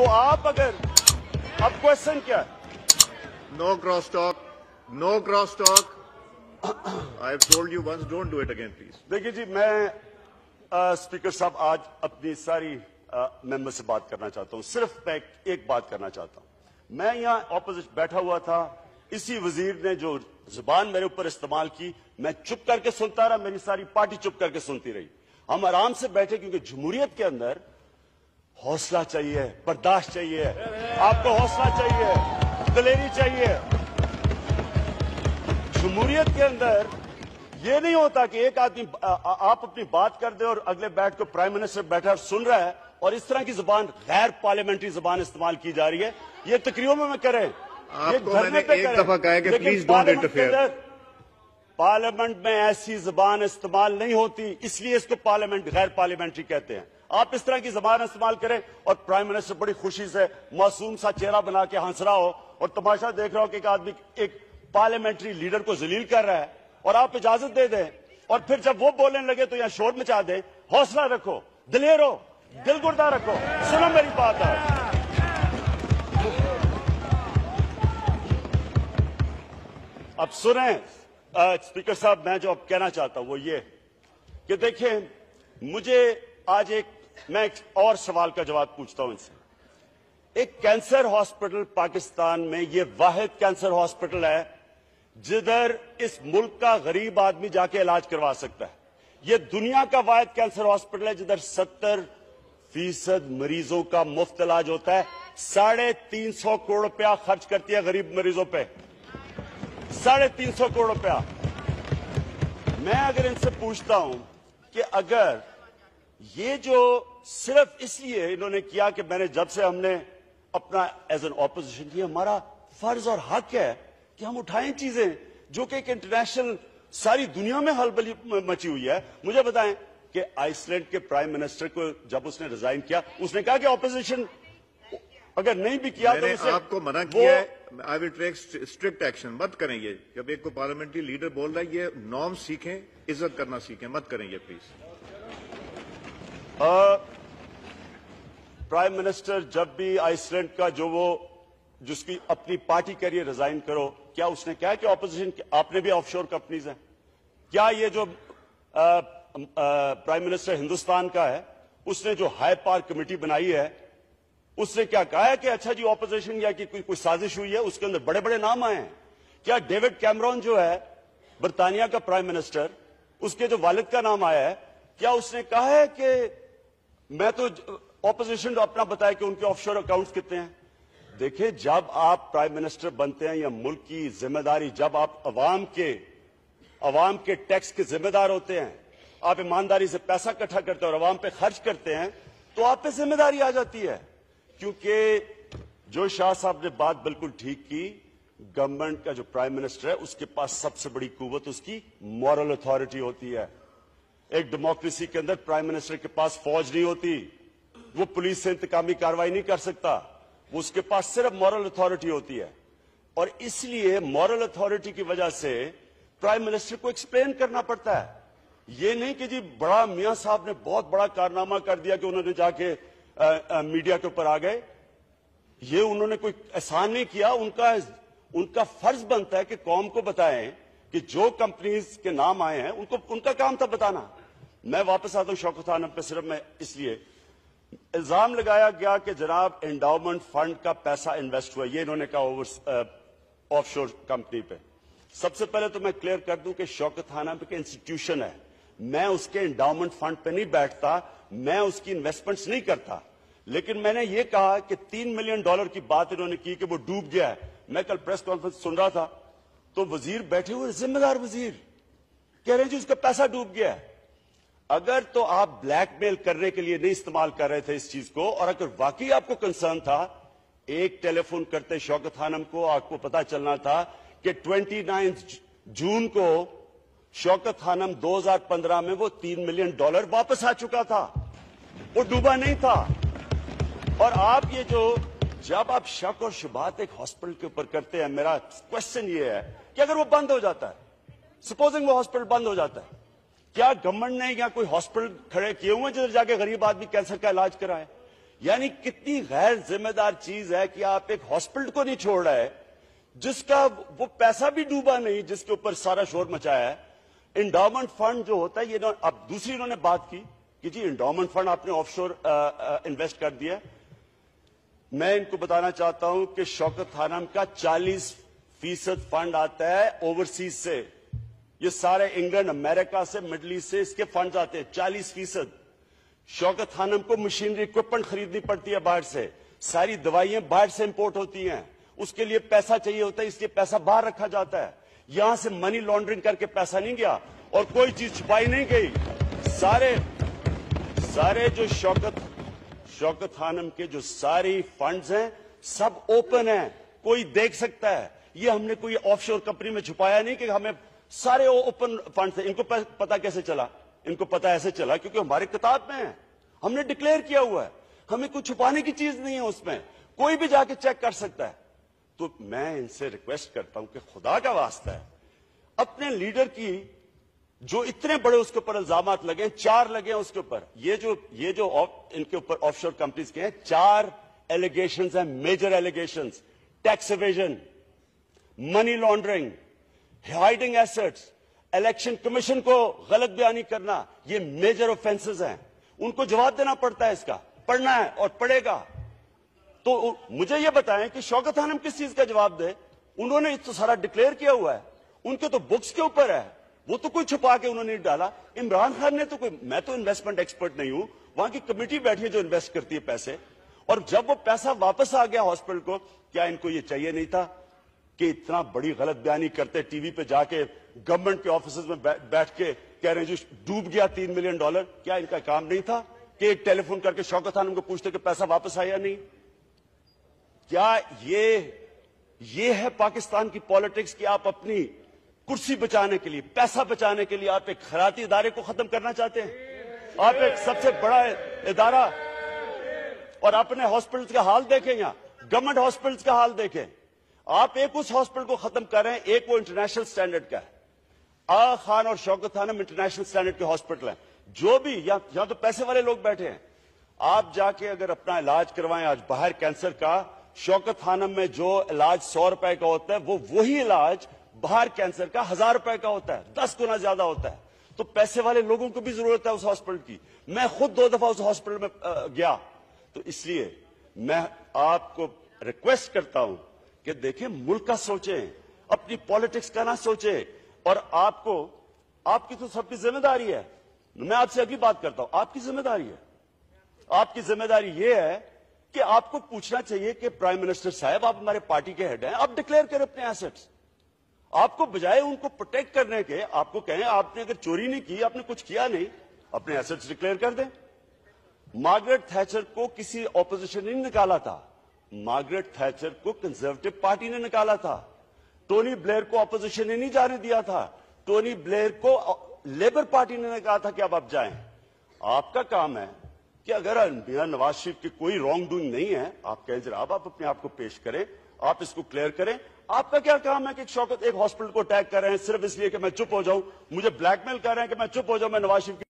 तो आप अगर अब क्वेश्चन क्या है? No cross talk. No cross talk. I have told you once, don't do it again, please. देखिए जी, मैं स्पीकर साहब आज अपनी सारी मेंबर से बात करना चाहता हूं। सिर्फ मैं एक बात करना चाहता हूं। मैं यहाँ ऑपोजिट बैठा हुआ था, इसी वजीर ने जो जुबान मेरे ऊपर इस्तेमाल की, मैं चुप करके सुनता रहा, मेरी सारी पार्टी चुप करके सुनती रही। हम आराम से बैठे, क्योंकि जमहूरियत के अंदर हौसला चाहिए, बर्दाश्त चाहिए, आपको हौसला चाहिए, दलेरी चाहिए। जमहूरियत के अंदर ये नहीं होता कि एक आदमी आप अपनी बात कर दे और अगले बैठ को प्राइम मिनिस्टर बैठा सुन रहा है और इस तरह की जुबान, गैर पार्लियामेंट्री जुबान इस्तेमाल की जा रही है। ये तकरीरों में करें, आपको मैंने एक दफा कहा है कि प्लीज डोंट इंटरफेयर। पार्लियामेंट में ऐसी जुबान इस्तेमाल नहीं होती, इसलिए इसको पार्लियामेंट गैर पार्लियामेंट्री कहते हैं। आप इस तरह की जुबान इस्तेमाल करें और प्राइम मिनिस्टर बड़ी खुशी से मासूम सा चेहरा बना के हंस रहा हो और तमाशा देख रहा हो कि एक आदमी एक पार्लियामेंट्री लीडर को जलील कर रहा है, और आप इजाजत दे दें और फिर जब वो बोलने लगे तो यहां शोर मचा दें। हौसला रखो, दिलेर हो, दिल गुर्दा रखो, सुनो मेरी बात है। अब सुने स्पीकर साहब, मैं जो अब कहना चाहता हूं वो ये कि देखें, मुझे आज मैं एक और सवाल का जवाब पूछता हूं इनसे। एक कैंसर हॉस्पिटल पाकिस्तान में, ये वाहिद कैंसर हॉस्पिटल है जिधर इस मुल्क का गरीब आदमी जाके इलाज करवा सकता है। यह दुनिया का वाहिद कैंसर हॉस्पिटल है जिधर 70% मरीजों का मुफ्त इलाज होता है। 350 करोड़ रुपया खर्च करती है गरीब मरीजों पे, 350 करोड़ रुपया। मैं अगर इनसे पूछता हूं कि अगर ये जो सिर्फ इसलिए इन्होंने किया कि मैंने जब से हमने अपना एज एन ऑपोजिशन किया, हमारा फर्ज और हक है कि हम उठाएं चीजें जो कि एक इंटरनेशनल सारी दुनिया में हलबली मची हुई है। मुझे बताएं कि आइसलैंड के प्राइम मिनिस्टर को जब उसने रिजाइन किया, उसने कहा कि ऑपोजिशन अगर नहीं भी किया तो उसे आपको मना किया है, I will take strict action. मत करें ये, जब एक को पार्लियामेंट्री लीडर बोल रहा है, ये नॉर्म सीखें, इज्जत करना सीखें, मत करें ये प्लीज। प्राइम मिनिस्टर जब भी आइसलैंड का जिसकी अपनी पार्टी के लिए रिजाइन करो, क्या उसने कहा कि ऑपोजिशन, आपने भी ऑफशोर कंपनीज हैं? क्या ये जो प्राइम मिनिस्टर हिंदुस्तान का है, उसने जो हाई पावर कमेटी बनाई है, उसने क्या कहा है कि अच्छा जी ऑपोजिशन या कि कोई साजिश हुई है? उसके अंदर बड़े बड़े नाम आए हैं। क्या डेविड कैमरॉन जो है बरतानिया का प्राइम मिनिस्टर, उसके जो वालिद का नाम आया है, क्या उसने कहा है कि मैं तो ऑपोजिशन अपना बताया कि उनके ऑफशोर अकाउंट्स कितने हैं? देखिए, जब आप प्राइम मिनिस्टर बनते हैं या मुल्क की जिम्मेदारी, जब आप अवाम के टैक्स के जिम्मेदार होते हैं, आप ईमानदारी से पैसा इकट्ठा करते हैं और अवाम पे खर्च करते हैं, तो आप पे जिम्मेदारी आ जाती है। क्योंकि जो शाह साहब ने बात बिल्कुल ठीक की, गवर्नमेंट का जो प्राइम मिनिस्टर है उसके पास सबसे बड़ी कुव्वत उसकी मॉरल अथॉरिटी होती है। एक डेमोक्रेसी के अंदर प्राइम मिनिस्टर के पास फौज नहीं होती, वो पुलिस से इंतकामी कार्रवाई नहीं कर सकता, उसके पास सिर्फ मॉरल अथॉरिटी होती है। और इसलिए मॉरल अथॉरिटी की वजह से प्राइम मिनिस्टर को एक्सप्लेन करना पड़ता है। ये नहीं कि जी बड़ा मियां साहब ने बहुत बड़ा कारनामा कर दिया कि उन्होंने जाके मीडिया के ऊपर आ गए। ये उन्होंने कोई एहसान नहीं किया। उनका फर्ज बनता है कि कौम को बताएं कि जो कंपनीज के नाम आए हैं उनका काम था बताना। मैं वापस आता हूं शौकत खान पे। सिर्फ मैं इसलिए इल्जाम लगाया गया कि जनाब एंडाउमेंट फंड का पैसा इन्वेस्ट हुआ, ये इन्होंने कहा ऑफशोर कंपनी पे। सबसे पहले तो मैं क्लियर कर दूं कि शौकत खान पे इंस्टीट्यूशन है, मैं उसके एंडाउमेंट फंड पे नहीं बैठता, मैं उसकी इन्वेस्टमेंट्स नहीं करता। लेकिन मैंने ये कहा कि $3 मिलियन की बात इन्होंने की कि वो डूब गया है। मैं कल प्रेस कॉन्फ्रेंस सुन रहा था तो वजीर बैठे हुए, जिम्मेदार वजीर कह रहे हैं जी उसका पैसा डूब गया है। अगर तो आप ब्लैकमेल करने के लिए नहीं इस्तेमाल कर रहे थे इस चीज को, और अगर वाकई आपको कंसर्न था, एक टेलीफोन करते शौकत खानम को, आपको पता चलना था कि 29 जून को शौकत खानम 2015 में वो $3 मिलियन वापस आ चुका था, वो डूबा नहीं था। और आप ये जो जब आप शक और शुबात एक हॉस्पिटल के ऊपर करते हैं, मेरा क्वेश्चन ये है कि अगर वो बंद हो जाता है, सपोजिंग वो हॉस्पिटल बंद हो जाता है, क्या गवर्नमेंट ने या कोई हॉस्पिटल खड़े किए हुए जिधर जाके गरीब आदमी कैंसर का इलाज कराए? یعنی کتنی غیر ذمہ دار چیز ہے کہ آپ ایک ہاسپٹل کو نہیں چھوڑ رہے جس کا وہ پیسہ بھی ڈوبا نہیں، جس کے اوپر سارا شور مچایا ہے۔ انڈاؤمنٹ فنڈ جو ہوتا ہے، یہ اب دوسری انہوں نے بات کی کہ جی انڈاؤمنٹ فنڈ آپ نے آف شور انویسٹ کر دیا۔ میں ان کو بتانا چاہتا ہوں کہ شوکت خانم کا 40% فنڈ آتا ہے اوورسیز سے، یہ سارے انگلینڈ، امریکہ سے، مڈل ایسٹ سے اس کے فنڈز آتے ہیں 40%۔ شوکت خانم کو مشینری اکوپمنٹ خریدنی پڑتی ہے باہر سے، ساری دوائیاں باہر سے امپورٹ ہوتی ہیں، اس کے لیے پیسہ چاہیے ہوتا ہے، اس لیے پیسہ باہر رکھا جاتا ہے۔ یہاں سے منی لانڈرنگ کر کے پیسہ نہیں گیا اور کوئی چیز چھپائی نہیں گئی۔ سارے جو شوکت خانم کے جو ساری فنڈز ہیں سب اوپن ہیں، کوئی دیکھ سکتا ہے۔ یہ ہم نے کوئی آف شور کمپنی میں چھپایا نہیں کہ ہمیں سارے اوپن فنڈز ہیں۔ ان کو پتا کیسے چلا؟ ان کو پتا ایسے چلا کیونکہ ہماری کتاب میں ہے، ہم نے ڈکلیئر کیا ہوا ہے، ہمیں کوئی چھپانے کی چیز نہیں ہے اس میں، کوئی بھی جا کے چیک کر سکتا ہے۔ تو میں ان سے ریکویسٹ کرتا ہوں کہ خدا کا واسطہ ہے، اپنے لیڈر کی جو اتنے بڑے اس کے اوپر الزامات لگے ہیں، 4 لگے ہیں اس کے اوپر، یہ جو ان کے اوپر آف شور کمپنیز کے ہیں، 4 ایلیگیشنز ہیں، major allegations: tax evasion, money laundering, hiding assets, election commission کو غلط بیانی کرنا، یہ میجر آفینسز ہیں۔ ان کو جواب دینا پڑتا ہے، اس کا پڑھنا ہے اور پڑھے گا۔ تو مجھے یہ بتائیں کہ شوکت خانم کس چیز کا جواب دے؟ انہوں نے تو سارا ڈکلیئر کیا ہوا ہے، ان کے تو بکس کے اوپر ہے، وہ تو کوئی چھپا کے انہوں نے ڈالا۔ عمران خان نے تو میں تو انویسٹمنٹ ایکسپرٹ نہیں ہوں، وہاں کی کمیٹی بیٹھی ہے جو انویسٹ کرتی ہے پیسے، اور جب وہ پیسہ واپس آ گیا ہاسپٹل کو، کیا ان کو یہ چاہیے نہیں تھا کہ اتنا بڑی غلط بیانی کرتے، ٹی وی پہ جا کے گورنمنٹ کے آفیسز میں بیٹھ کے کہہ رہے ہیں جو ڈوب گیا $3 ملین؟ کیا ان کا کام نہیں تھا کہ ایک ٹیلی فون کر کے شوکت خانم کو پوچھتے کہ پیسہ واپس آیا نہیں؟ کیا یہ ہے پاکستان کی پالیٹکس کہ آپ اپنی کرسی بچانے کے لیے، پیسہ بچانے کے لیے آپ ایک خیراتی ادارے کو ختم کرنا چاہتے ہیں؟ آپ ایک سب سے بڑا ادارہ، اور اپنے ہاسپٹلز کا حال دیکھیں، یہاں گورنمنٹ ہاسپٹلز کا حال دیکھیں، آپ ایک اس ہاسپٹل کو ختم کر رہے ہیں، ایک وہ انٹرنیشنل سٹینڈرڈ کا ہے۔ آغا خان اور شوکت خانم انٹرنیشنل سٹینڈرڈ کے ہاسپٹل ہیں، جو بھی یہاں تو پیسے والے لوگ بیٹھے ہیں، آپ جا کے اگر اپنا علاج کروائیں آج باہر کینسر کا، شوکت خانم میں جو علاج 100 روپے کا ہوتا ہے وہ وہی علاج باہر کینسر کا 1000 روپے کا ہوتا ہے، 10 گنا زیادہ ہوتا ہے۔ تو پیسے والے لوگوں کو بھی ضرورت ہے اس ہاسپٹل کی۔ میں خود 2 دفعہ اس ہاسپٹل میں گیا، تو اس لیے میں آپ کو ریکویسٹ کرتا ہوں کہ دیکھیں، ملک کا سوچیں، اپنی پالیٹکس کا نہ سوچیں، اور آپ کی تو سب کی ذمہ داری ہے۔ میں آپ سے اگلی بات کرتا ہوں، آپ کی ذمہ داری ہے، آپ کی ذمہ داری یہ ہے کہ آپ کو پوچھنا چاہیے کہ پرائم منسٹر صاحب، آپ ہمارے پارٹی کے ہیڈ ہیں، آپ ڈکلیئر کریں اپنے ایسٹس۔ آپ کو بجائے ان کو پروٹیکٹ کرنے کے، آپ کو کہیں آپ نے اگر چوری نہیں کی، آپ نے کچھ کیا نہیں، اپنے ایسٹس ڈکلیئر کر دیں۔ مارگریٹ تھیچر کو کسی اپوزیشن نے نکالا تھا، مارگریٹ تھیچر کو کنزرویٹو پارٹی نے نکالا تھا، ٹونی بلیئر کو اپوزیشن نے نہیں جانے دیا تھا، ٹونی بلیئر کو لیبر پارٹی نے کہا تھا کہ اب آپ جائیں۔ آپ کا کام ہے کہ اگر میاں نواز شریف کی کوئی رانگ ڈوئنگ نہیں ہے، آپ کہیں جناب آپ اپنے آپ کو پیش کریں، آپ اس کو کلیئر کریں۔ آپ کا کیا کام ہے کہ ایک ہاسپٹل کو اٹیک کر رہے ہیں صرف اس لیے کہ میں چپ ہو جاؤں، مجھے بلیک میل کر رہے ہیں کہ میں چپ ہو جاؤں، میں نواز شریف